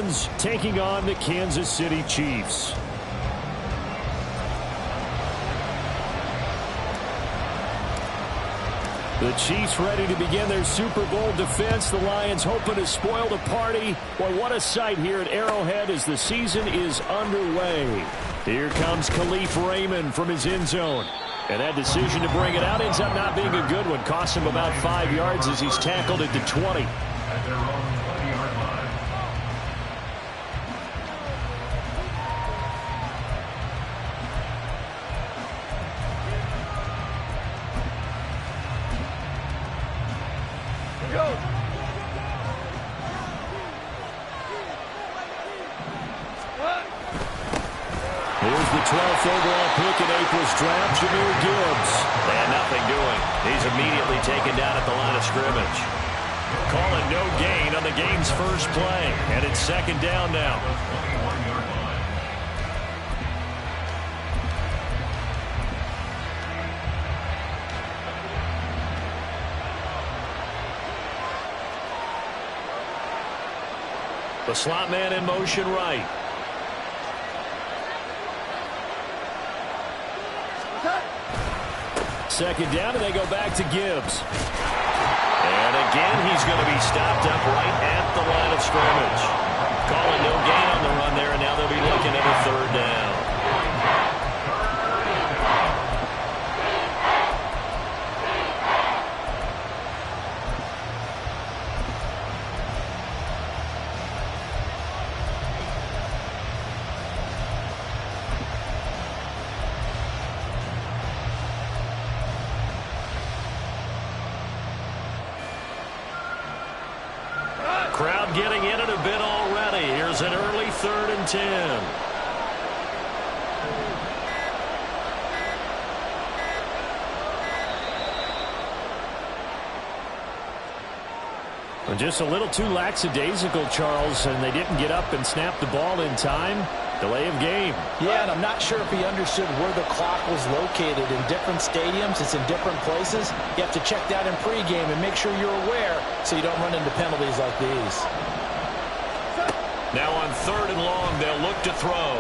Lions taking on the Kansas City Chiefs. The Chiefs ready to begin their Super Bowl defense. The Lions hoping to spoil the party. Boy, what a sight here at Arrowhead as the season is underway. Here comes Khalif Raymond from his end zone. And that decision to bring it out ends up not being a good one. Cost him about 5 yards as he's tackled at the 20. At their own 20-yard line. Here's the 12th overall pick in April's draft, Jahmyr Gibbs. And nothing doing. He's immediately taken down at the line of scrimmage. Calling no gain on the game's first play. And it's second down now. The slot man in motion right. Second down, and they go back to Gibbs. And again, he's going to be stopped up right at the line of scrimmage. Calling no gain on the run there, and now they'll be looking at a third down. Crowd getting in it a bit already. Here's an early 3rd and 10. Well, just a little too lackadaisical, Charles, and they didn't get up and snap the ball in time. Delay of game. Yeah, and I'm not sure if he understood where the clock was located. In different stadiums, it's in different places. You have to check that in pregame and make sure you're aware so you don't run into penalties like these. Now on 3rd and long, they'll look to throw.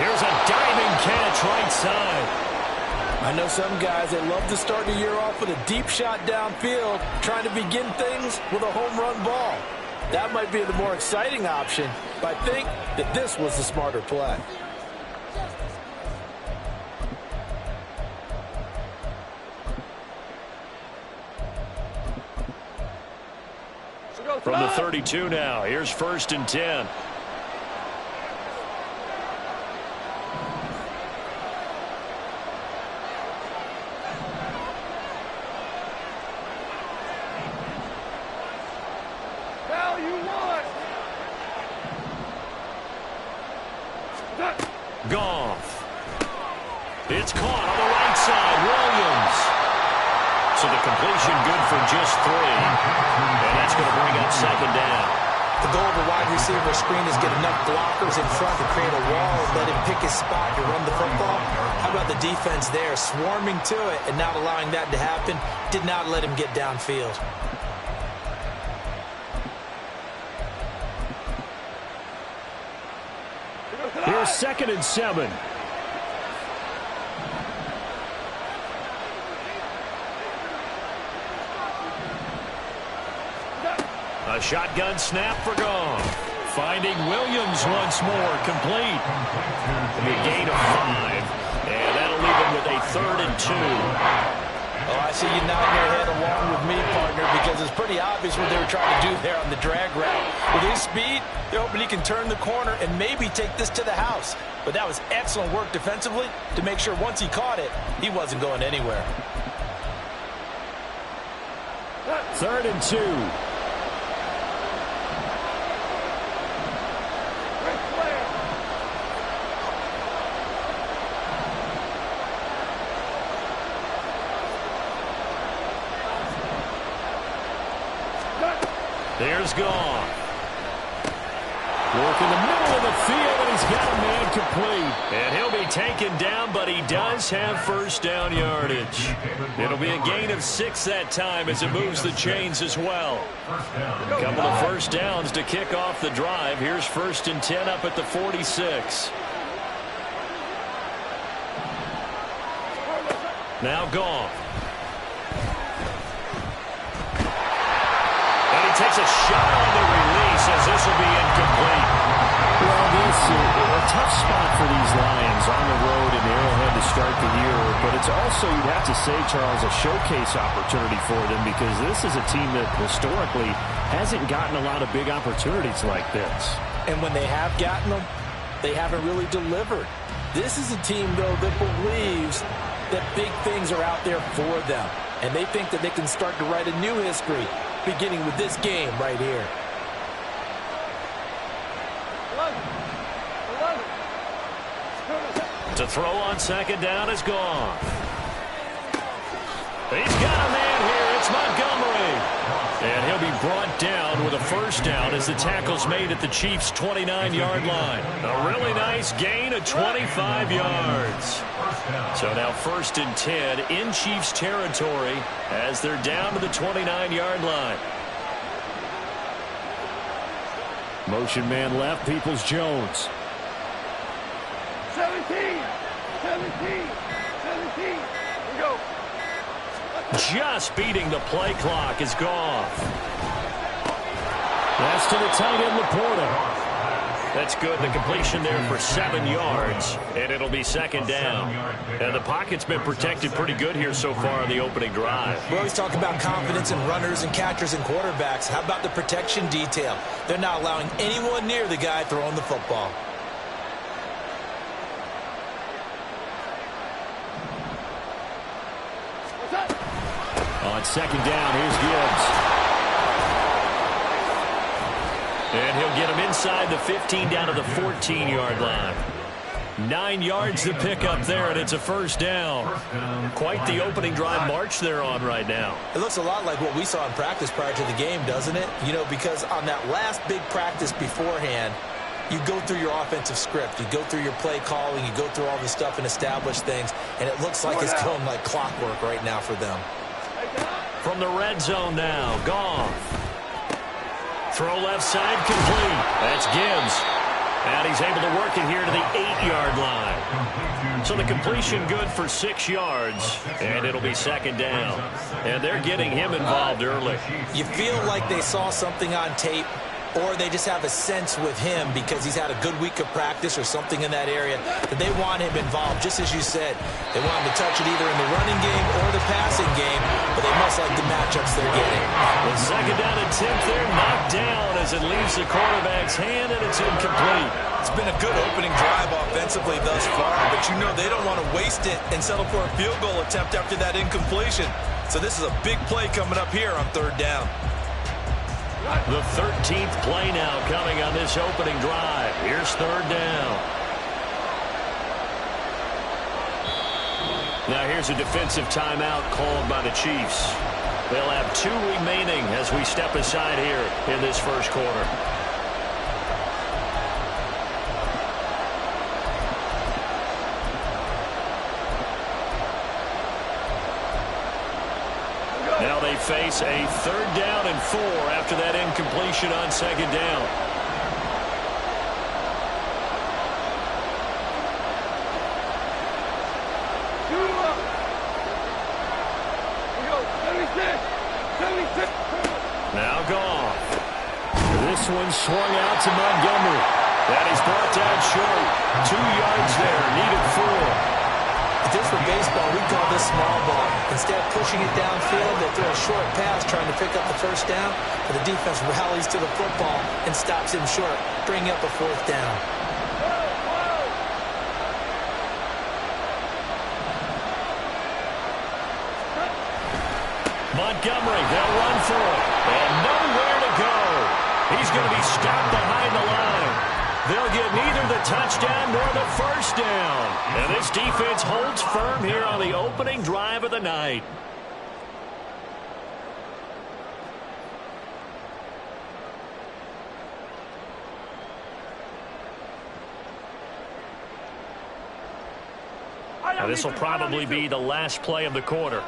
Here's a diving catch right side. I know some guys, they love to start the year off with a deep shot downfield, trying to begin things with a home run ball. That might be the more exciting option, but I think that this was the smarter play. From the 32 now, here's 1st and 10. Goff. It's caught on the right side. Williams. So the completion good for just 3. And that's going to bring up second down. The goal of a wide receiver screen is get enough blockers in front to create a wall and let him pick his spot to run the football. How about the defense there, swarming to it and not allowing that to happen? Did not let him get downfield. Here's 2nd and 7. A shotgun snap for Goff. Finding Williams once more, complete. A gain of 5. And that'll leave him with a 3rd and 2. Oh, I see you nodding your head along with me, partner, because it's pretty obvious what they were trying to do there on the drag route. With his speed, they're hoping he can turn the corner and maybe take this to the house. But that was excellent work defensively to make sure once he caught it, he wasn't going anywhere. 3rd and 2. There's Goff. Work in the middle of the field, and he's got a man complete. And he'll be taken down, but he does have first down yardage. It'll be a gain of 6 that time as it moves the chains as well. A couple of first downs to kick off the drive. Here's 1st and 10 up at the 46. Now Goff. And he takes a shot on the release as this will be incomplete. Well, this is a tough spot for these Lions on the road in Arrowhead to start the year. But it's also, you'd have to say, Charles, a showcase opportunity for them because this is a team that historically hasn't gotten a lot of big opportunities like this. And when they have gotten them, they haven't really delivered. This is a team, though, that believes that big things are out there for them. And they think that they can start to write a new history, beginning with this game right here. To throw on 2nd down is gone. He's got a man here. It's Montgomery. And he'll be brought down with a first down as the tackle's made at the Chiefs' 29-yard line. A really nice gain of 25 yards. So now 1st and 10 in Chiefs territory as they're down to the 29-yard line. Motion man left, Peoples-Jones. 17, go. Just beating the play clock is Goff. That's to the tight end, Laporta. That's good. The completion there for 7 yards, and it'll be 2nd down. And the pocket's been protected pretty good here so far on the opening drive. We always talk about confidence in runners and catchers and quarterbacks. How about the protection detail? They're not allowing anyone near the guy throwing the football. On 2nd down, here's Gibbs. And he'll get him inside the 15 down to the 14-yard line. 9 yards to pick up there, and it's a first down. Quite the opening drive march they're on right now. It looks a lot like what we saw in practice prior to the game, doesn't it? You know, because on that last big practice beforehand, you go through your offensive script. You go through your play calling. You go through all the stuff and establish things. And it looks like it's going like clockwork right now for them. From the red zone now, Goff. Throw left side complete. That's Gibbs. And he's able to work it here to the 8-yard line. So the completion good for 6 yards. And it'll be 2nd down. And they're getting him involved early. You feel like they saw something on tape, or they just have a sense with him because he's had a good week of practice or something in that area that they want him involved, just as you said. They want him to touch it either in the running game or the passing game, but they must like the matchups they're getting. The 2nd down attempt there knocked down as it leaves the quarterback's hand, and it's incomplete. It's been a good opening drive offensively thus far, but you know they don't want to waste it and settle for a field goal attempt after that incompletion. So this is a big play coming up here on 3rd down. The 13th play now coming on this opening drive. Here's 3rd down. Now here's a defensive timeout called by the Chiefs. They'll have 2 remaining as we step aside here in this first quarter. Now they face a 3rd down and 4 after that incompletion on 2nd down. Now Goff. This one swung out to Montgomery. That is brought down short. 2 yards there, needed 4. If this were baseball, we'd call this small ball. Instead of pushing it downfield, they throw a short pass trying to pick up the first down, but the defense rallies to the football and stops him short, bringing up a 4th down. Montgomery, they'll run for it. And nowhere to go. He's going to be stopped behind the line. They'll get neither the touchdown nor the first down. And this defense holds firm here on the opening drive of the night. Now, this will probably be the last play of the quarter.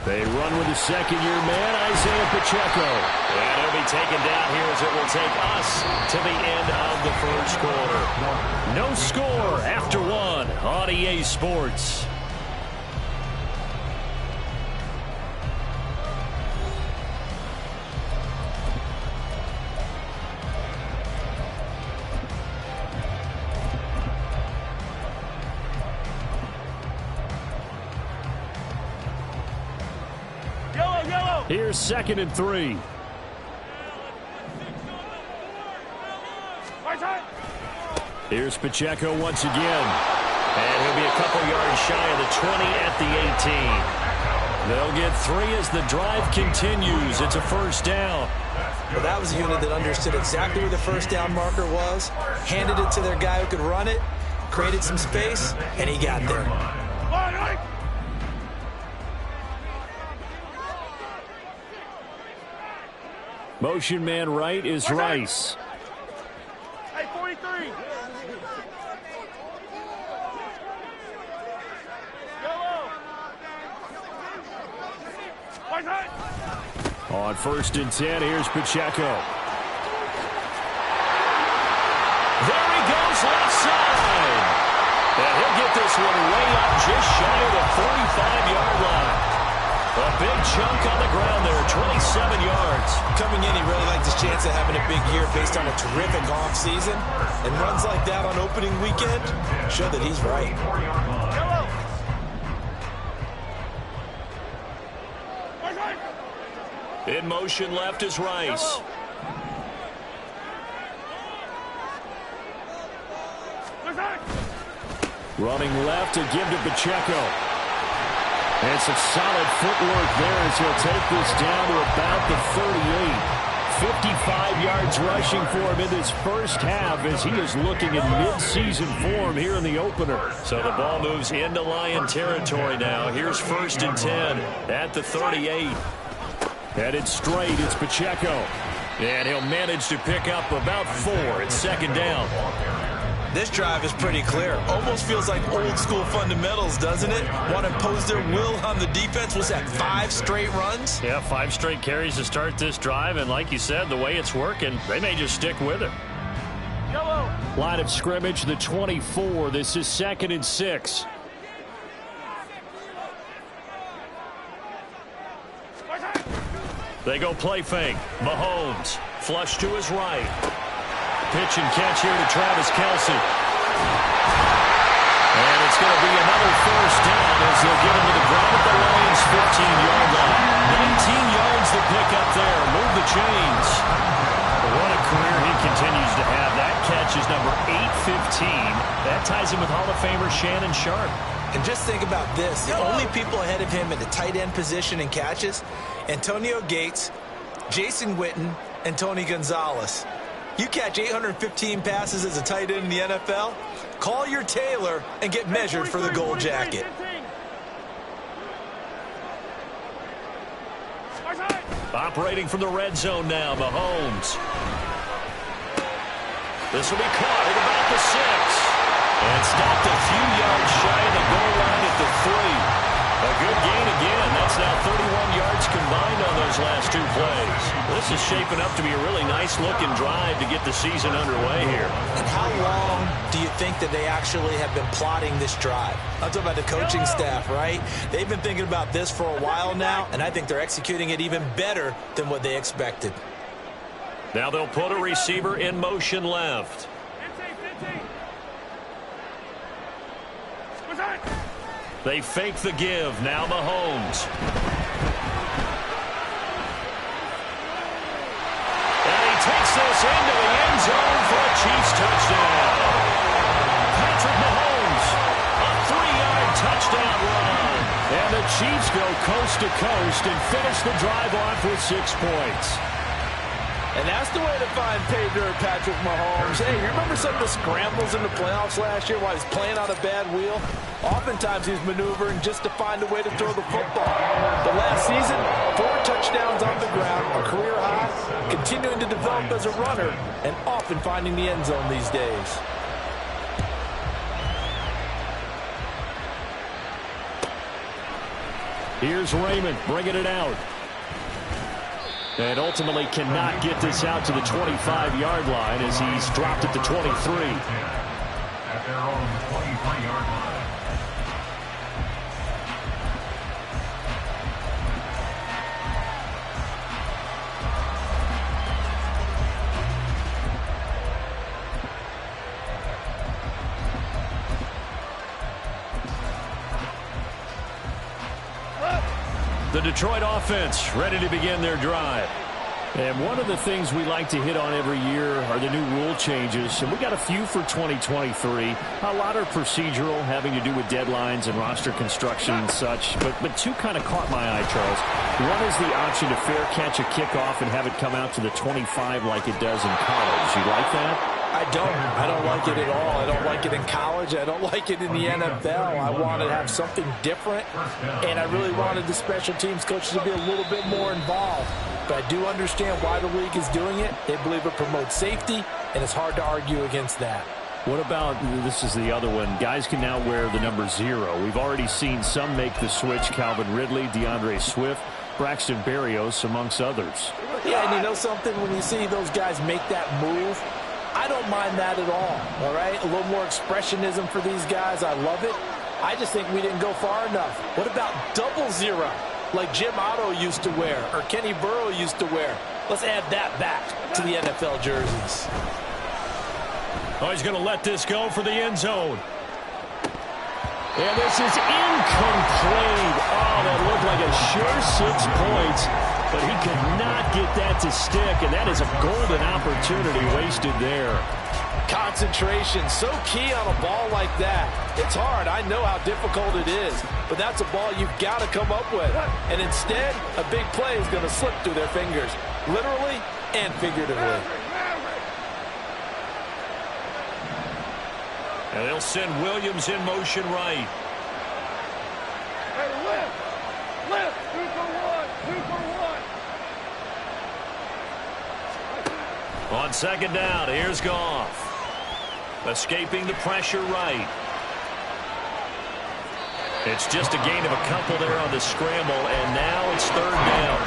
They run with the second-year man, Isaiah Pacheco. And he'll be taken down here as it will take us to the end of the first quarter. No score after one on EA Sports. Here's 2nd and 3. Here's Pacheco once again. And he'll be a couple yards shy of the 20 at the 18. They'll get 3 as the drive continues. It's a first down. Well, that was a unit that understood exactly where the first down marker was, handed it to their guy who could run it, created some space, and he got there. Motion man right is Rice. Hey, 43. On 1st and 10, here's Pacheco. There he goes left side. And he'll get this one way up just shy of the 45-yard line. A big chunk on the ground there, 27 yards. Coming in, he really liked his chance of having a big year based on a terrific offseason. And runs like that on opening weekend show that he's right. In motion left is Rice. Running left to give to Pacheco. And some solid footwork there as he'll take this down to about the 38. 55 yards rushing for him in this first half as he is looking in mid-season form here in the opener. So the ball moves into Lion territory now. Here's 1st and 10 at the 38. Headed straight, it's Pacheco. And he'll manage to pick up about 4. It's 2nd down. This drive is pretty clear. Almost feels like old school fundamentals, doesn't it? Want to impose their will on the defense. Was that 5 straight runs? Yeah, 5 straight carries to start this drive. And like you said, the way it's working, they may just stick with it. Line of scrimmage, the 24. This is 2nd and 6. They go play fake. Mahomes, flush to his right. Pitch and catch here to Travis Kelce. And it's going to be another first down as they'll get him to the ground at the Lions' 15-yard line. 19 yards to pick up there. Move the chains. What a career he continues to have. That catch is number 815. That ties him with Hall of Famer Shannon Sharpe. And just think about this. The only people ahead of him at the tight end position in catches, Antonio Gates, Jason Witten, and Tony Gonzalez. You catch 815 passes as a tight end in the NFL, call your tailor and get measured for the gold jacket. Operating from the red zone now, Mahomes. This will be caught at about the 6. And stopped a few yards shy of the goal line at the 3. A good gain again. That's now 31 yards combined on those last 2 plays. This is shaping up to be a really nice-looking drive to get the season underway here. And how long do you think that they actually have been plotting this drive? I'm talking about the coaching staff, right? They've been thinking about this for a while now, and I think they're executing it even better than what they expected. Now they'll put a receiver in motion left. They fake the give. Now Mahomes. And he takes this into the end zone for a Chiefs touchdown. Patrick Mahomes, a 3-yard touchdown run. And the Chiefs go coast to coast and finish the drive off with 6 points. And that's the way to find pay dirt, Patrick Mahomes. Hey, you remember some of the scrambles in the playoffs last year while he's playing on a bad wheel? Oftentimes he's maneuvering just to find a way to throw the football. But last season, 4 touchdowns on the ground, a career high, continuing to develop as a runner, and often finding the end zone these days. Here's Raymond bringing it out. And ultimately cannot get this out to the 25-yard line as he's dropped at the 23. At their own 23-yard line. The Detroit offense ready to begin their drive. And one of the things we like to hit on every year are the new rule changes. And we got a few for 2023. A lot are procedural, having to do with deadlines and roster construction and such. But 2 kind of caught my eye, Charles. One is the option to fair catch a kickoff and have it come out to the 25 like it does in college. You like that? I don't like it at all. I don't like it in college. I don't like it in the NFL. I want to have something different, and I really wanted the special teams coaches to be a little bit more involved. But I do understand why the league is doing it. They believe it promotes safety, and it's hard to argue against that. What about, this is the other one, guys can now wear the number 0. We've already seen some make the switch, Calvin Ridley, DeAndre Swift, Braxton Berrios, amongst others. Yeah, and you know something? When you see those guys make that move, I don't mind that at all right? A little more expressionism for these guys. I love it. I just think we didn't go far enough. What about 00, like Jim Otto used to wear or Kenny Burrow used to wear? Let's add that back to the NFL jerseys. Oh, he's going to let this go for the end zone. And this is incomplete. Oh, that looked like a sure 6 points. But he could not get that to stick, and that is a golden opportunity wasted there. Concentration, so key on a ball like that. It's hard. I know how difficult it is, but that's a ball you've got to come up with. And instead, a big play is going to slip through their fingers, literally and figuratively. And they'll send Williams in motion right. Hey, lift, 2 for 1, 2 for 1. On second down, here's Goff. Escaping the pressure right. It's just a gain of a couple there on the scramble, and now it's 3rd down.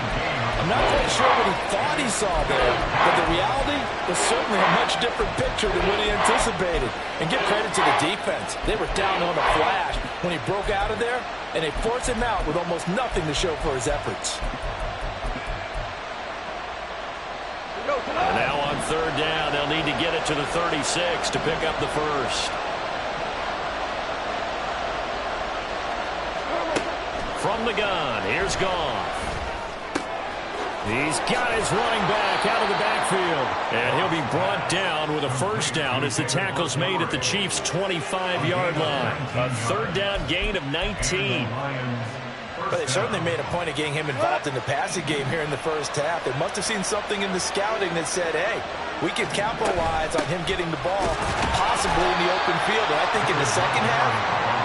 I'm not quite sure what he thought he saw there, but the reality was certainly a much different picture than what he anticipated. And give credit to the defense. They were down on a flash when he broke out of there, and they forced him out with almost nothing to show for his efforts. And now on 3rd down, they'll need to get it to the 36 to pick up the first. From the gun, here's Goff. He's got his running back out of the backfield. And he'll be brought down with a first down as the tackle's made at the Chiefs' 25-yard line. A 3rd down gain of 19. But they certainly made a point of getting him involved in the passing game here in the first half. They must have seen something in the scouting that said, hey, we can capitalize on him getting the ball, possibly in the open field. And I think in the second half,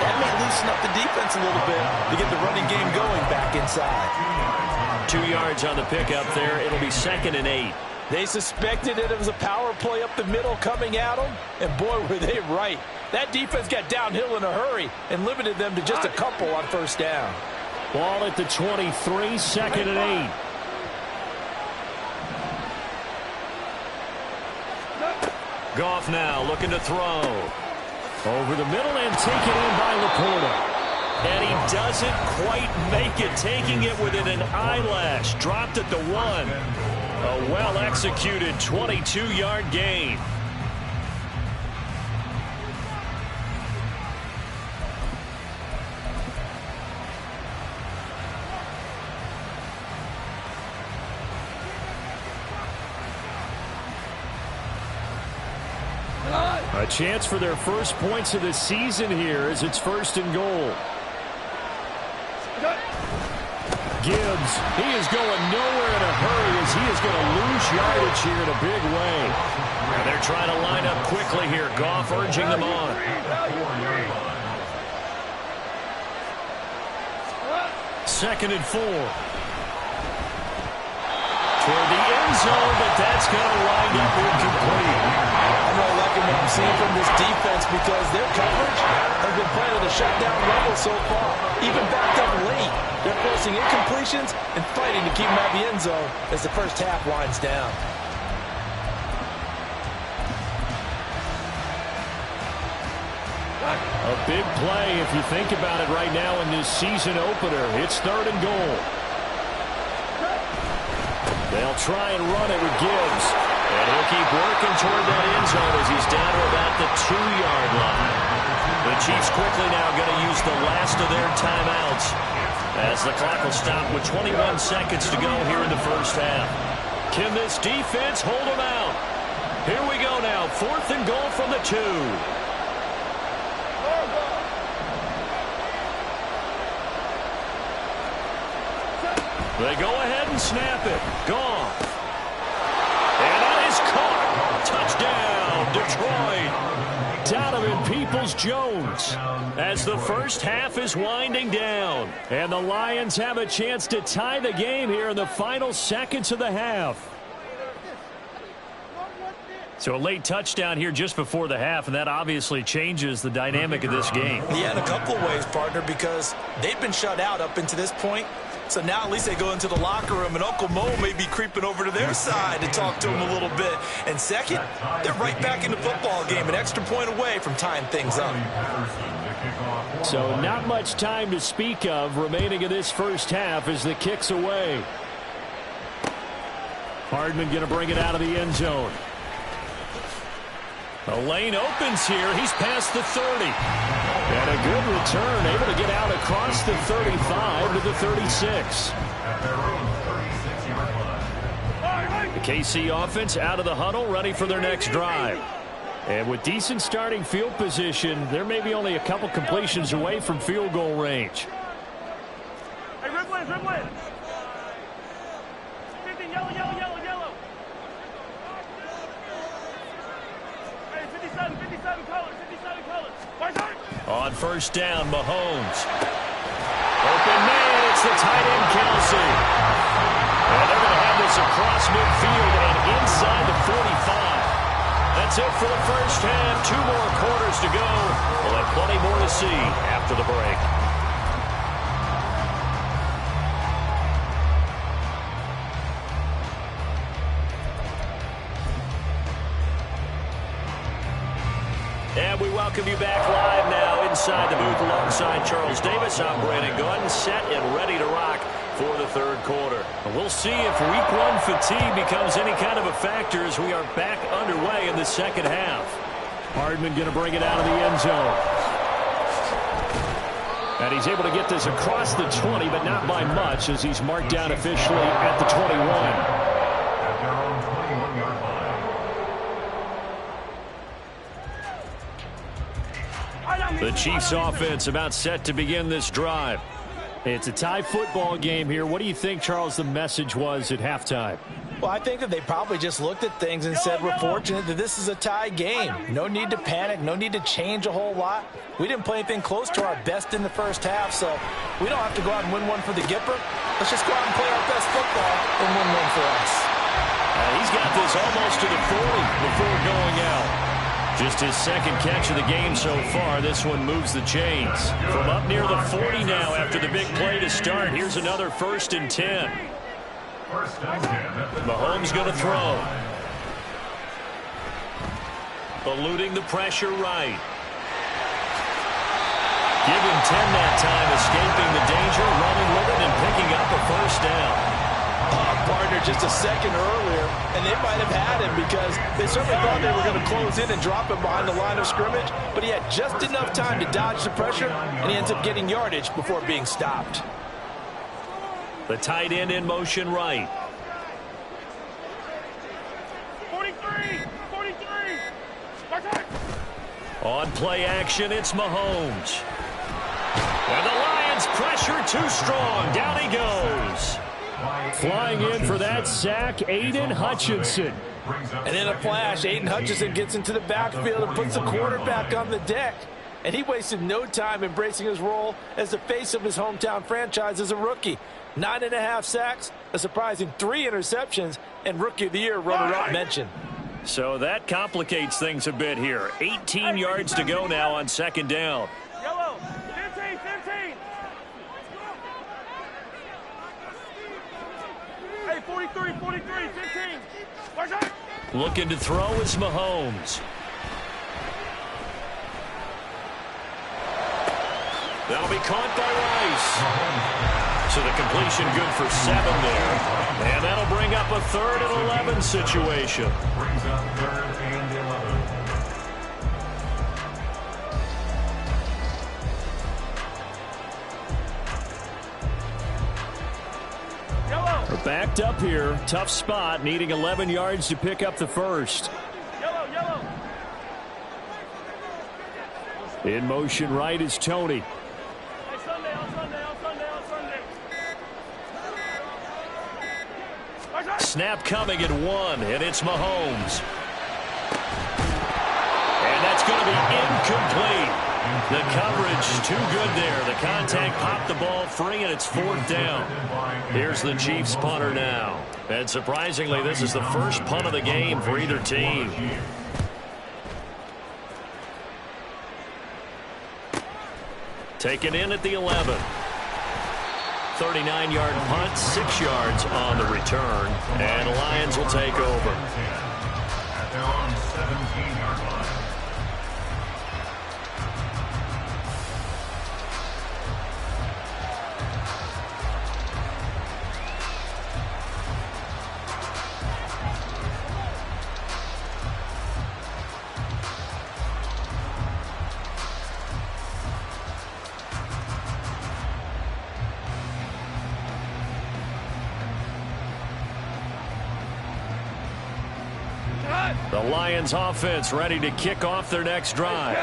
that may loosen up the defense a little bit to get the running game going back inside. 2 yards on the pickup there. It'll be 2nd and 8. They suspected it was a power play up the middle coming at them, and boy, were they right. That defense got downhill in a hurry and limited them to just a couple on first down. Ball at the 23, 2nd and 8. Goff now looking to throw. Over the middle and taken in by Laporta. And he doesn't quite make it, taking it within an eyelash. Dropped at the 1. A well-executed 22-yard gain. A chance for their first points of the season here as it's 1st and goal. Gibbs. He is going nowhere in a hurry as he is going to lose yardage here in a big way. And they're trying to line up quickly here. Goff urging them on. Second and 4. Toward the end zone, but that's going to wind up incomplete. I know I like what I'm seeing from this defense because their coverage has been playing at a shutdown level so far. Even backed up late, they're forcing incompletions and fighting to keep them out of the end zone as the first half winds down. A big play if you think about it right now in this season opener. It's 3rd and goal. They'll try and run it with Gibbs. And he'll keep working toward that end zone as he's down to about the 2-yard line. The Chiefs quickly now going to use the last of their timeouts as the clock will stop with 21 seconds to go here in the first half. Can this defense hold them out? Here we go now. 4th and goal from the 2. They go ahead and snap it. Goff. And that is caught. Touchdown, Detroit. Donovan Peoples-Jones as the first half is winding down. And the Lions have a chance to tie the game here in the final seconds of the half. So a late touchdown here just before the half, and that obviously changes the dynamic of this game. Yeah, in a couple of ways, partner, because they've been shut out up until this point. So now at least they go into the locker room, and Uncle Mo may be creeping over to their side to talk to him a little bit. And second, they're right back in the football game, an extra point away from tying things up. So not much time to speak of remaining in this first half as the kick's away. Hardman going to bring it out of the end zone. The lane opens here. He's past the 30. And a good return, able to get out across the 35 to the 36. The KC offense out of the huddle, ready for their next drive. And with decent starting field position, they're maybe only a couple completions away from field goal range. Hey, Ripley, Ripley. 50, yellow, yellow, yellow, yellow. Hey, 57, 57 colors, 57 colors. White side. On first down, Mahomes. Open man, it's the tight end, Kelsey. And they're going to have this across midfield and inside the 45. That's it for the first half. 2 more quarters to go. We'll have plenty more to see after the break. And we welcome you back live now inside the booth alongside Charles Davis. I'm Brandon Gaudin, set and ready to rock for the third quarter. We'll see if week 1 fatigue becomes any kind of a factor as we are back underway in the second half. Hardman going to bring it out of the end zone. And he's able to get this across the 20, but not by much as he's marked down officially at the 21. The Chiefs offense about set to begin this drive. It's a tie football game here. What do you think, Charles, the message was at halftime? Well, I think that they probably just looked at things and said, we're fortunate that this is a tie game. No need to panic. No need to change a whole lot. We didn't play anything close to our best in the first half, so we don't have to go out and win one for the Gipper. Let's just go out and play our best football and win one for us. He's got this almost to the 40 before going out. Just his second catch of the game so far. This one moves the chains. From up near the 40 now after the big play to start. Here's another 1st and 10. Mahomes going to throw. Eluding the pressure right. Give him 10 that time, escaping the danger, running with it, and picking up a first down. Partner just a second earlier, and they might have had him because they certainly thought they were going to close in and drop him behind the line of scrimmage, but he had just enough time to dodge the pressure, and he ends up getting yardage before being stopped. The tight end in motion right. 43, 43. On play action, it's Mahomes. And the Lions Lions pressure too strong. Down he goes. Flying in for that sack, Aiden Hutchinson. And in a flash, Aiden Hutchinson gets into the backfield and puts the quarterback on the deck. And he wasted no time embracing his role as the face of his hometown franchise as a rookie. 9.5 sacks, a surprising 3 interceptions, and Rookie of the Year runner-up mention. So that complicates things a bit here. 18 yards to go now on second down. Yellow. 15, 15. Hey, 43, 43, 15. Watch out. Looking to throw is Mahomes. That'll be caught by Rice. So the completion good for 7 there. And that'll bring up a 3rd and 11 situation. Brings up 3rd and 11. Yellow. We're backed up here. Tough spot, needing 11 yards to pick up the first. Yellow, yellow. In motion right is Tony. Hey, Sunday, on Sunday, on Sunday, on Sunday. Watch out. Snap coming at 1, and it's Mahomes. And that's going to be incomplete. The coverage too good there. The contact popped the ball free, and it's 4th down. Here's the Chiefs punter now. And surprisingly, this is the first punt of the game for either team. Taken in at the 11. 39-yard punt, 6 yards on the return. And the Lions will take over. At their own 17-yard line. The Lions offense ready to kick off their next drive.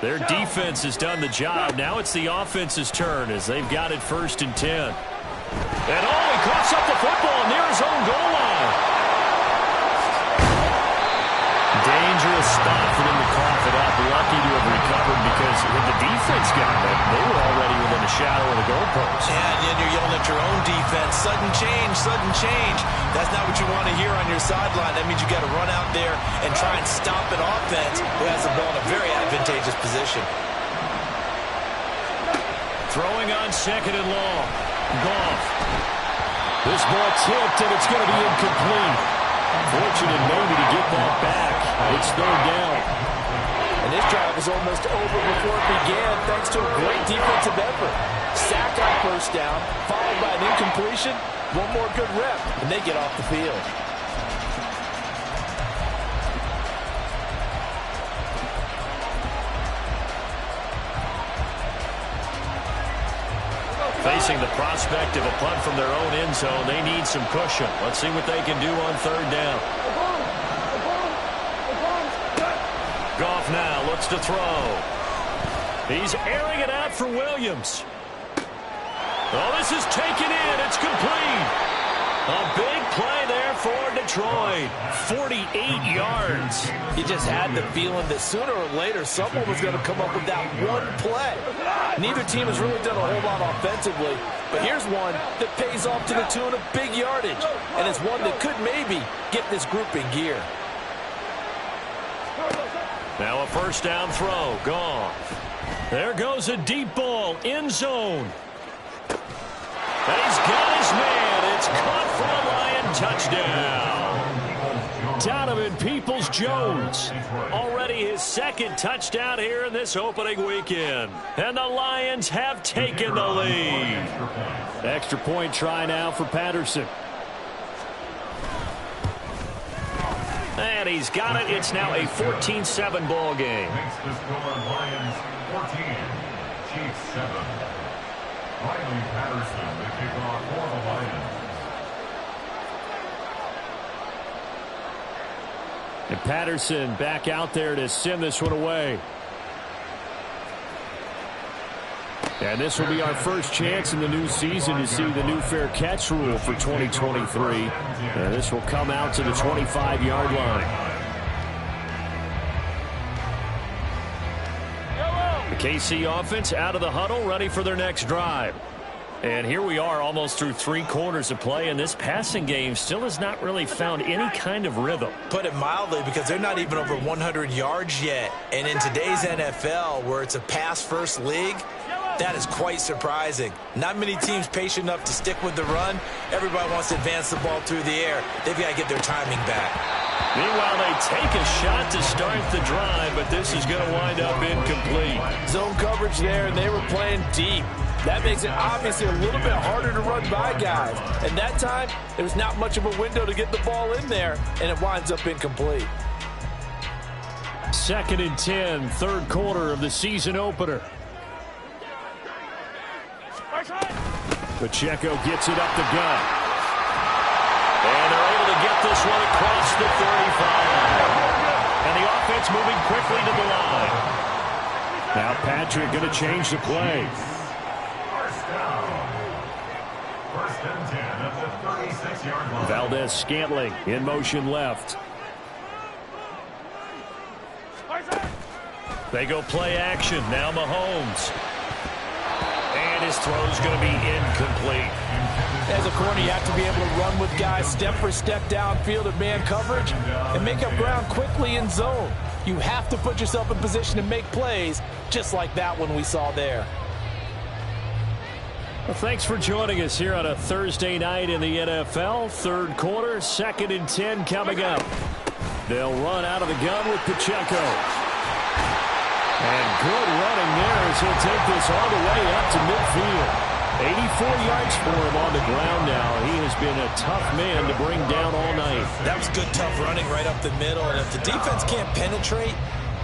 Their defense has done the job. Now it's the offense's turn as they've got it 1st and 10. And he coughs up the football near his own goal line. Dangerous spot for them to cough it up. Lucky to have recovered because when the defense got it, they were already within a shadow of the goalpost. Yeah, and then you're yelling at your own defense. Sudden change, sudden change. That's not what you want to hear on your sideline. That means you got to run out there and try and stop an offense who has the ball in a very advantageous position. Throwing on 2nd and long. Goff. This ball tipped, and it's going to be incomplete. Fortunate maybe to get that back. It's 3rd down. And this drive was almost over before it began thanks to a great defensive effort. Sack on 1st down, followed by an incompletion. One more good rep, and they get off the field. Facing the prospect of a punt from their own end zone, they need some cushion. Let's see what they can do on 3rd down. Goff now looks to throw. He's airing it out for Williams. Oh, this is taken in. It's complete. A big play there for Detroit. 48 yards. You just had the feeling that sooner or later someone was going to come up with that one play. Neither team has really done a whole lot offensively, but here's one that pays off to the tune of big yardage, and it's one that could maybe get this group in gear. Now a 1st down throw. Gone. There goes a deep ball. End zone. And he's got his man. It's caught for a Lion touchdown. Donovan Peoples-Jones. Already his 2nd touchdown here in this opening weekend. And the Lions have taken the lead. Extra point try now for Patterson. And he's got it. It's now a 14-7 ball game. Makes the score Lions 14, Chiefs 7. Riley Patterson, the kickoff for the Lions. And Patterson back out there to send this one away. And this will be our first chance in the new season to see the new fair catch rule for 2023. And this will come out to the 25-yard line. The KC offense out of the huddle, ready for their next drive. And here we are almost through 3 quarters of play, and this passing game still has not really found any kind of rhythm. Put it mildly, because they're not even over 100 yards yet. And in today's NFL, where it's a pass-first league, that is quite surprising. Not many teams patient enough to stick with the run. Everybody wants to advance the ball through the air. They've got to get their timing back. Meanwhile, they take a shot to start the drive, but this is going to wind up incomplete. Zone coverage there, and they were playing deep. That makes it obviously a little bit harder to run by guys. And that time, there was not much of a window to get the ball in there, and it winds up incomplete. 2nd and 10, 3rd quarter of the season opener. Pacheco gets it up the gut. And they're able to get this one across the 35. And the offense moving quickly to the line. Now Patrick going to change the play. First and 10 at the 36-yard line. Valdez-Scantling in motion left. They go play action. Now Mahomes. And his throw's going to be incomplete. As a corner, you have to be able to run with guys step for step downfield in man coverage and make up ground quickly in zone. You have to put yourself in position to make plays, just like that one we saw there. Well, thanks for joining us here on a Thursday night in the NFL. 3rd quarter, 2nd and 10 coming up. They'll run out of the gun with Pacheco. And good running there as he'll take this all the way up to midfield. 84 yards for him on the ground now. He has been a tough man to bring down all night. That was good, tough running right up the middle. And if the defense can't penetrate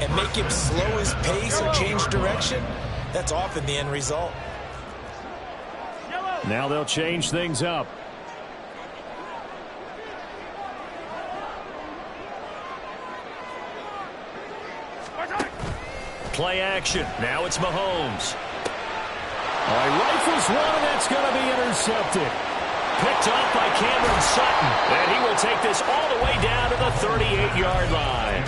and make him slow his pace or change direction, that's often the end result. Now they'll change things up. Play action. Now it's Mahomes. He rifles one, and that's going to be intercepted. Picked off by Cameron Sutton. And he will take this all the way down to the 38-yard line.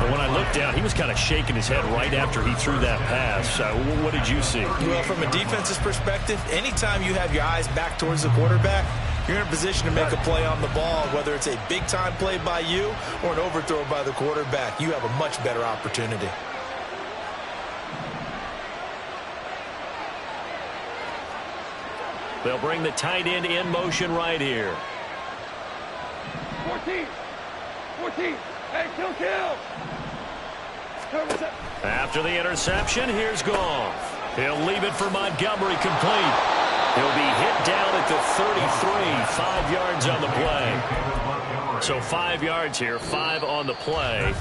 And when I looked down, he was kind of shaking his head right after he threw that pass. What did you see? Well, from a defense's perspective, anytime you have your eyes back towards the quarterback, you're in a position to make a play on the ball, whether it's a big-time play by you or an overthrow by the quarterback. You have a much better opportunity. They'll bring the tight end in motion right here. 14. Hey, kill. After the interception, here's Goff. He'll leave it for Montgomery complete. He'll be hit down at the 33, 5 yards on the play. So 5 yards here, 5 on the play.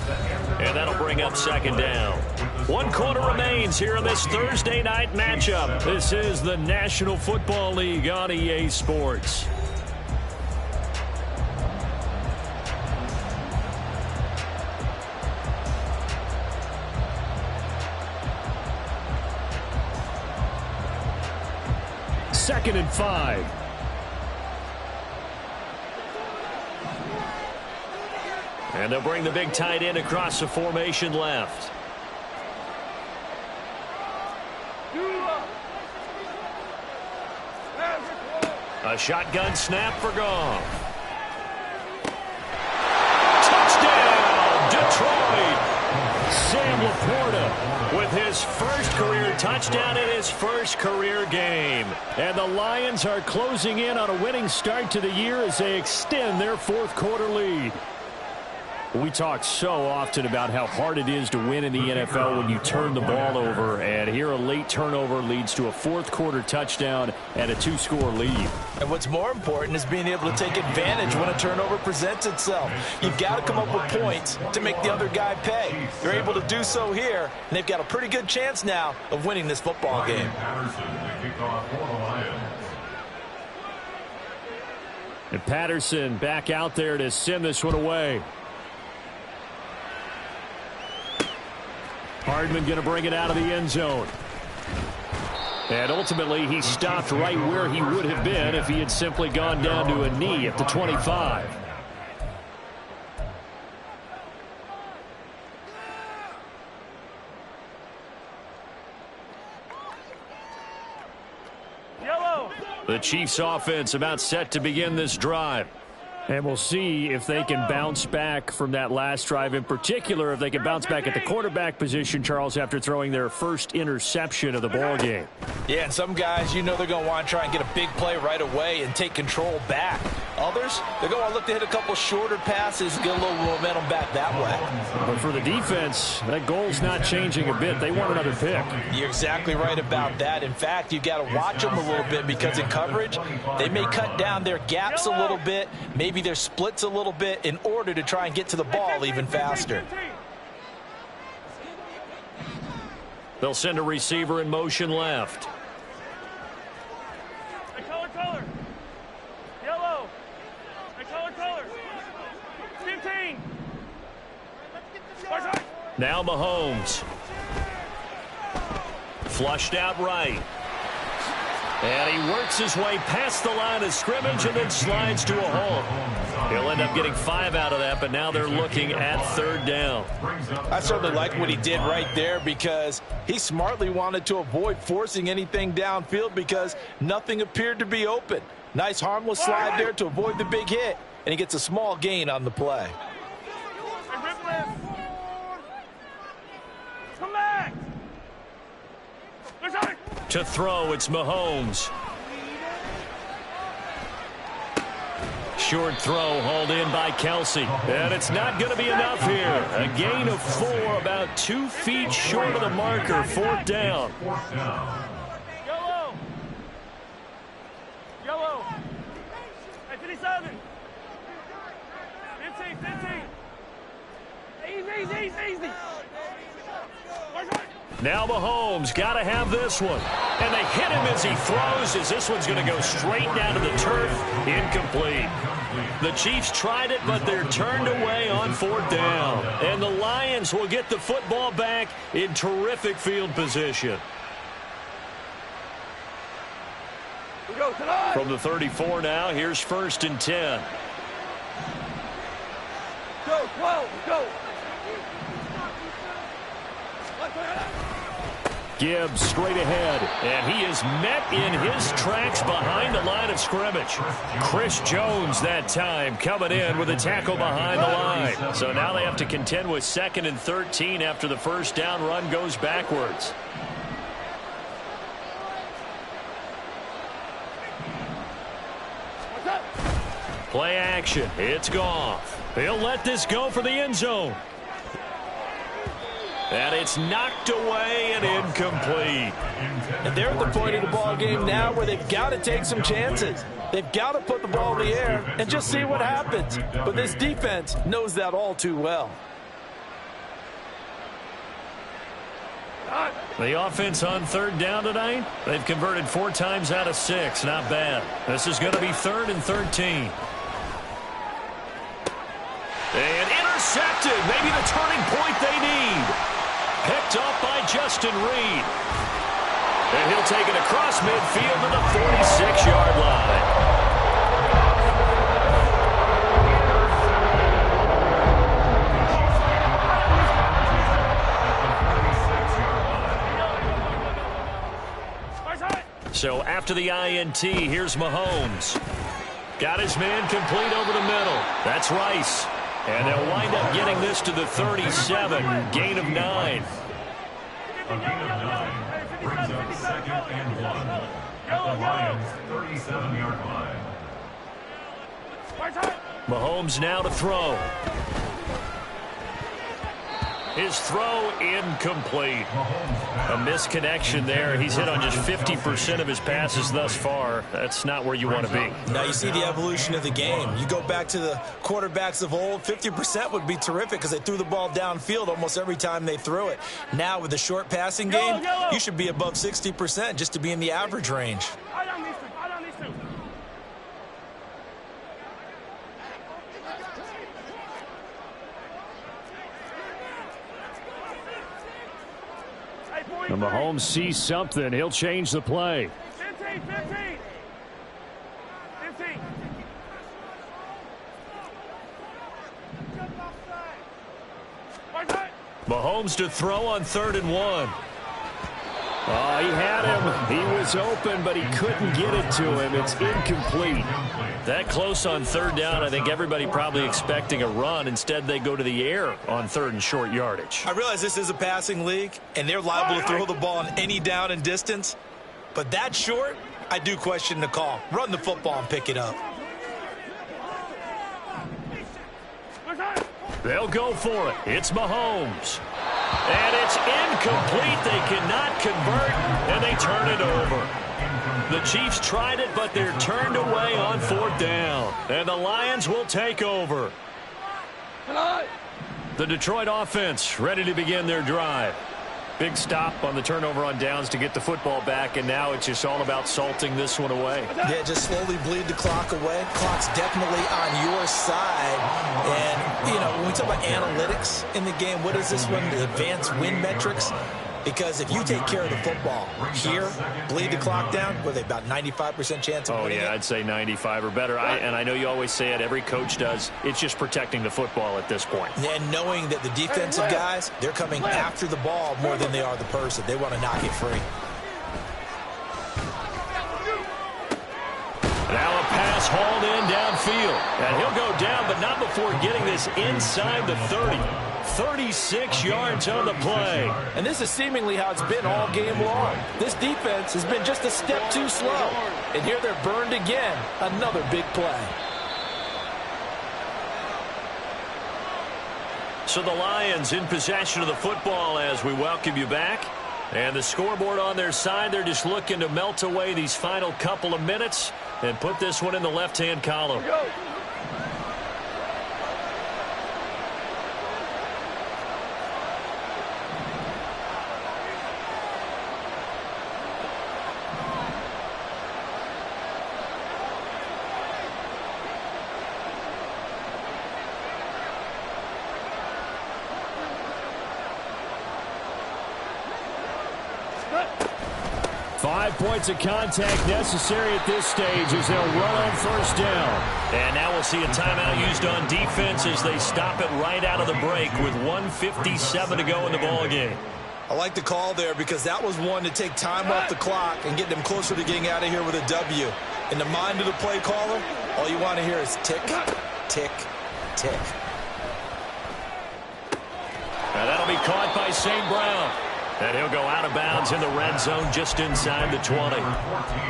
And that'll bring up 2nd down. 1 quarter remains here in this Thursday night matchup. This is the National Football League on EA Sports. Second and 5. And they'll bring the big tight end across the formation left. A shotgun snap for Goff. Touchdown, Detroit! Sam Laporta with his first career touchdown in his first career game. And the Lions are closing in on a winning start to the year as they extend their 4th quarter lead. We talk so often about how hard it is to win in the NFL when you turn the ball over, and here a late turnover leads to a 4th quarter touchdown and a 2-score lead. And what's more important is being able to take advantage when a turnover presents itself. You've got to come up with points to make the other guy pay. They're able to do so here, and they've got a pretty good chance now of winning this football game. And Patterson back out there to send this one away. Hardman going to bring it out of the end zone. And ultimately, he stopped right where he would have been if he had simply gone down to a knee at the 25. Yellow. The Chiefs offense about set to begin this drive. And we'll see if they can bounce back from that last drive, in particular if they can bounce back at the quarterback position, Charles, after throwing their first interception of the ball game. Yeah, and some guys, you know they're going to want to try and get a big play right away and take control back. Others, they're going to look to hit a couple shorter passes, get a little momentum back that way. But for the defense, that goal's not changing a bit. They want another pick. You're exactly right about that. In fact, you've got to watch them a little bit because in coverage, they may cut down their gaps a little bit, maybe their splits a little bit in order to try and get to the ball even faster. They'll send a receiver in motion left. Hey, color. Yellow. Hey, color. 15. Now Mahomes. Flushed out right. And he works his way past the line of scrimmage and then slides to a hole. He'll end up getting 5 out of that, but now they're looking at third down. I certainly like what he did right there because he smartly wanted to avoid forcing anything downfield because nothing appeared to be open. Nice harmless slide there to avoid the big hit, and he gets a small gain on the play. Come back. To throw, it's Mahomes. Short throw hauled in by Kelsey. And it's not going to be enough here. A gain of 4, about 2 feet short of the marker. Fourth down. Yellow. Hey, 57. 15. Easy. Now Mahomes got to have this one. And they hit him as he throws, as this one's going to go straight down to the turf. Incomplete. The Chiefs tried it, but they're turned away on fourth down. And the Lions will get the football back in terrific field position. From the 34 now, here's 1st and 10. Go, 12, go. Gibbs straight ahead, and he is met in his tracks behind the line of scrimmage. Chris Jones that time coming in with a tackle behind the line. So now they have to contend with 2nd and 13 after the first down run goes backwards. Play action. It's Goff. He'll let this go for the end zone. And it's knocked away and incomplete. And they're at the point of the ball game now where they've got to take some chances. They've got to put the ball in the air and just see what happens. But this defense knows that all too well. The offense on third down tonight, they've converted 4 times out of 6. Not bad. This is going to be 3rd and 13. And intercepted. Maybe the turning point they need. Picked up by Justin Reed. And he'll take it across midfield to the 46-yard line. So after the INT, here's Mahomes. Got his man complete over the middle. That's Rice. And they'll wind up getting this to the 37. Gain of 9. A gain of 9 brings up 2nd and 1 at the Lions' 37-yard line. Mahomes now to throw. His throw incomplete. A misconnection there. He's hit on just 50% of his passes thus far. That's not where you want to be. Now you see the evolution of the game. You go back to the quarterbacks of old, 50% would be terrific because they threw the ball downfield almost every time they threw it. Now with the short passing game, you should be above 60% just to be in the average range. And Mahomes sees something. He'll change the play. 15, 15. 15. Mahomes to throw on 3rd and 1. Oh, he had him. He was open, but he couldn't get it to him. It's incomplete. That close on 3rd down, I think everybody probably expecting a run. Instead, they go to the air on 3rd and short yardage. I realize this is a passing league, and they're liable to throw the ball on any down and distance. But that short, I do question the call. Run the football and pick it up. They'll go for it. It's Mahomes. And it's incomplete. They cannot convert, and they turn it over. The Chiefs tried it, but they're turned away on 4th down. And the Lions will take over. The Detroit offense ready to begin their drive. Big stop on the turnover on downs to get the football back, and now it's just all about salting this one away. Yeah, just slowly bleed the clock away. Clock's definitely on your side. And, you know, when we talk about analytics in the game, what is this one? The advanced win metrics? Because if you take care of the football here, bleed the clock down, what are they, about 95% chance of winning it? I'd say 95 or better. And I know you always say it, every coach does. It's just protecting the football at this point. And knowing that the defensive guys, they're coming after the ball more than they are the person. They want to knock it free. Now a pass hauled in downfield. And he'll go down, but not before getting this inside the 30. 36 yards on the play. And this is seemingly how it's been all game long. This defense has been just a step too slow. And here they're burned again. Another big play. So the Lions in possession of the football as we welcome you back. And the scoreboard on their side, they're just looking to melt away these final couple of minutes and put this one in the left-hand column. Points of contact necessary at this stage as they'll run on 1st down. And now we'll see a timeout used on defense as they stop it right out of the break with 1:57 to go in the ballgame. I like the call there because that was one to take time off the clock and get them closer to getting out of here with a W. In the mind of the play caller, all you want to hear is tick, tick, tick. Now that'll be caught by St. Brown. And he'll go out of bounds in the red zone just inside the 20.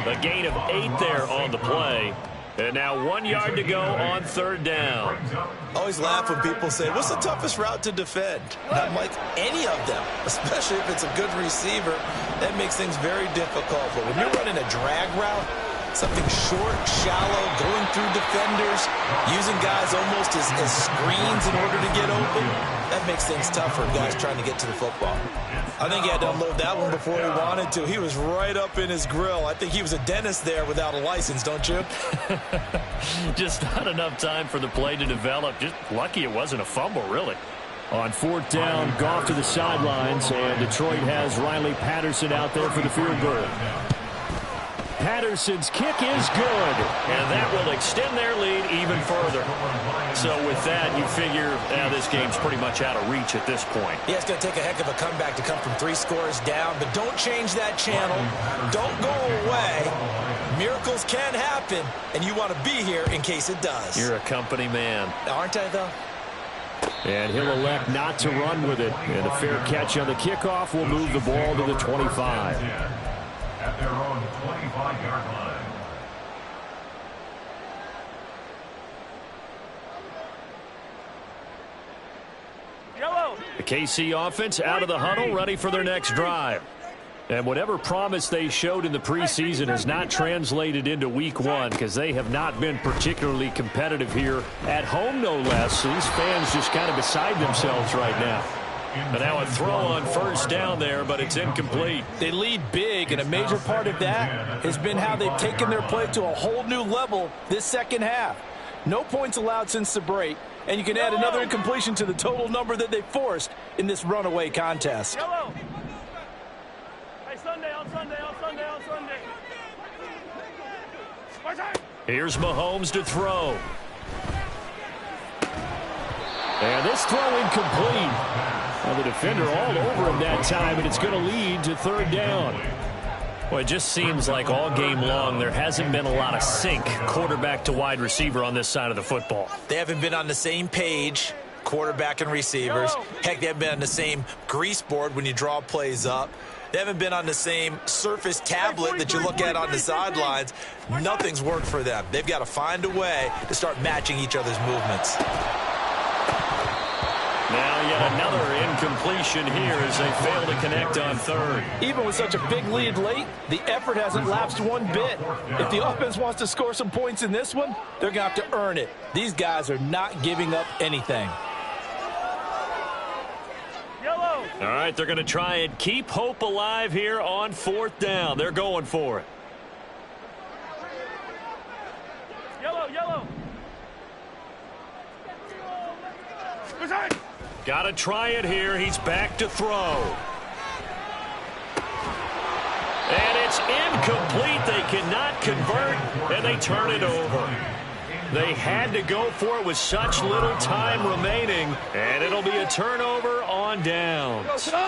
A gain of 8 there on the play. And now 1 yard to go on 3rd down. I always laugh when people say, what's the toughest route to defend? And I'm like, any of them, especially if it's a good receiver. That makes things very difficult. But when you're running a drag route, something short, shallow, going through defenders, using guys almost as screens in order to get open, that makes things tougher, guys trying to get to the football. I think he had to unload that one before he wanted to. He was right up in his grill. I think he was a dentist there without a license, don't you? Just not enough time for the play to develop. Just lucky it wasn't a fumble, really. On 4th down, Goff to the sidelines, and Detroit has Riley Patterson out there for the field goal. Patterson's kick is good. And that will extend their lead even further. So with that, you figure this game's pretty much out of reach at this point. Yeah, it's going to take a heck of a comeback to come from 3 scores down. But don't change that channel. Don't go away. Miracles can happen, and you want to be here in case it does. You're a company man. Aren't I, though? And he'll elect not to run with it. And a fair catch on the kickoff will move the ball to the 25. At their own 25-yard line. The KC offense out of the huddle, ready for their next drive. And whatever promise they showed in the preseason has not translated into week 1 because they have not been particularly competitive here at home, no less. So these fans just kind of beside themselves right now. And now a throw on 1st down there, but it's incomplete. They lead big, and a major part of that has been how they've taken their play to a whole new level this second half. No points allowed since the break, and you can add another incompletion to the total number that they forced in this runaway contest. Sunday, on Sunday, on Sunday, on Sunday. Here's Mahomes to throw. And this throw incomplete. Well, the defender all over him that time, and it's going to lead to third down. Well, it just seems like all game long there hasn't been a lot of sync quarterback to wide receiver on this side of the football. They haven't been on the same page, quarterback and receivers. Heck, they haven't been on the same grease board when you draw plays up. They haven't been on the same Surface tablet that you look at on the sidelines. Nothing's worked for them. They've got to find a way to start matching each other's movements. Now yet another incompletion here as they fail to connect on third. Even with such a big lead late, the effort hasn't lapsed one bit. If the offense wants to score some points in this one, they're going to have to earn it. These guys are not giving up anything. Yellow. All right, they're going to try and keep hope alive here on fourth down. They're going for it. Yellow, yellow. Got to try it here. He's back to throw. And it's incomplete. They cannot convert, and they turn it over. They had to go for it with such little time remaining, and it'll be a turnover on downs. Super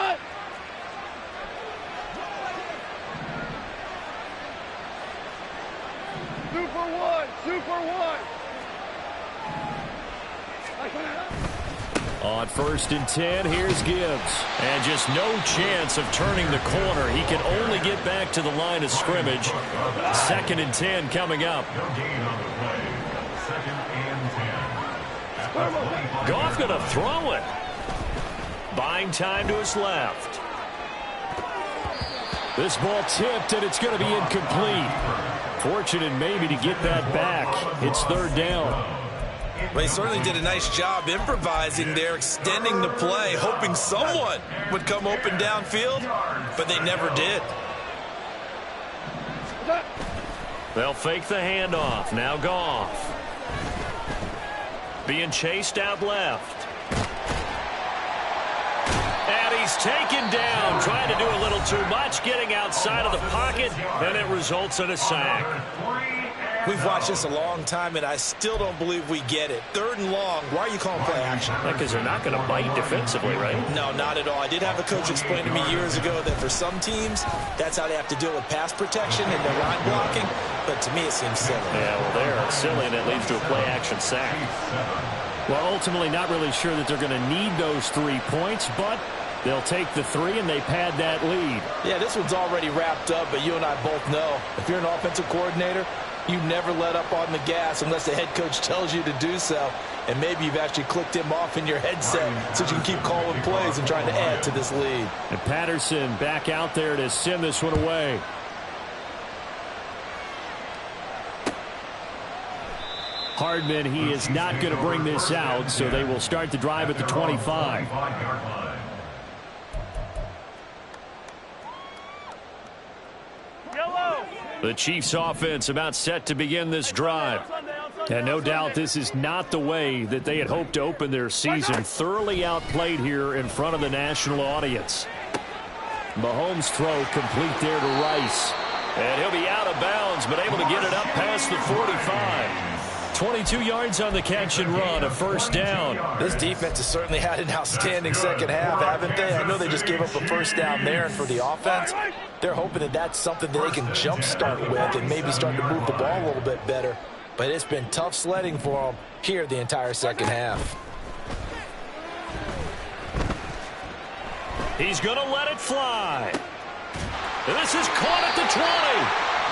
one. On 1st and 10, here's Gibbs. And just no chance of turning the corner. He can only get back to the line of scrimmage. 2nd and 10 coming up. No gain on the play. 2nd and 10. Goff going to throw it. Buying time to his left. This ball tipped, and it's going to be incomplete. Fortunate maybe to get that back. It's third down. They certainly did a nice job improvising there, extending the play, hoping someone would come open downfield, but they never did. They'll fake the handoff. Now Goff. Being chased out left. And he's taken down, trying to do a little too much, getting outside of the pocket, and it results in a sack. We've watched this a long time, and I still don't believe we get it. 3rd and long, why are you calling play action? Because they're not going to bite defensively, right? No, not at all. I did have a coach explain to me years ago that for some teams, that's how they have to deal with pass protection and their line blocking, but to me it seems silly. Yeah, well, they're silly, and it leads to a play-action sack. Well, ultimately not really sure that they're going to need those 3 points, but they'll take the 3 and they pad that lead. Yeah, this one's already wrapped up, but you and I both know if you're an offensive coordinator, you never let up on the gas unless the head coach tells you to do so. And maybe you've actually clicked him off in your headset so you can keep calling plays and trying to add to this lead. And Patterson back out there to send this one away. Hardman, he is not going to bring this out, so they will start the drive at the 25. The Chiefs offense about set to begin this drive. And no doubt this is not the way that they had hoped to open their season. Thoroughly outplayed here in front of the national audience. Mahomes' throw complete there to Rice. And he'll be out of bounds, but able to get it up past the 45. 22 yards on the catch and run, a first down. This defense has certainly had an outstanding second half, haven't they? I know they just gave up a first down there, and for the offense, they're hoping that that's something that they can jumpstart with and maybe start to move the ball a little bit better. But it's been tough sledding for them here the entire second half. He's going to let it fly. And this is caught at the 20.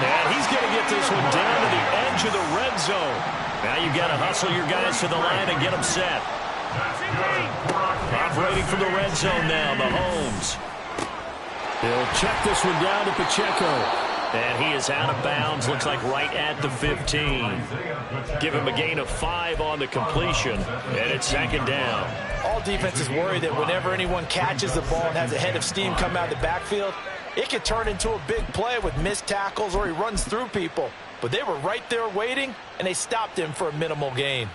And he's going to get this one down to the edge of the red zone. Now you've got to hustle your guys to the line and get them set. Operating from the red zone now, Mahomes. He'll check this one down to Pacheco. And he is out of bounds, looks like right at the 15. Give him a gain of 5 on the completion, and it's second down. All defenses worry that whenever anyone catches the ball and has a head of steam come out of the backfield, it could turn into a big play with missed tackles or he runs through people. But they were right there waiting, and they stopped him for a minimal gain.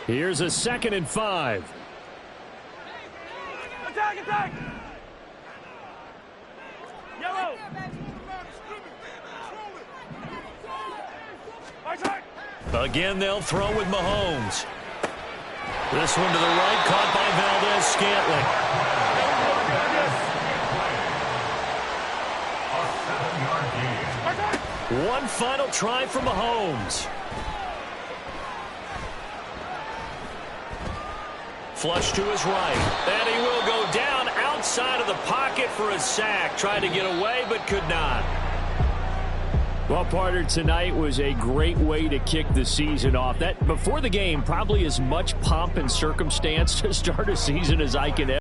Here's a 2nd and 5. Attack, attack! Yellow! Attack! Again, they'll throw with Mahomes. This one to the right, caught by Valdez-Scantling. A 7-yard gain. One final try for Mahomes. Flush to his right. And he will go down outside of the pocket for a sack. Tried to get away, but could not. Well, partner, tonight was a great way to kick the season off. That, before the game, probably as much pomp and circumstance to start a season as I can ever.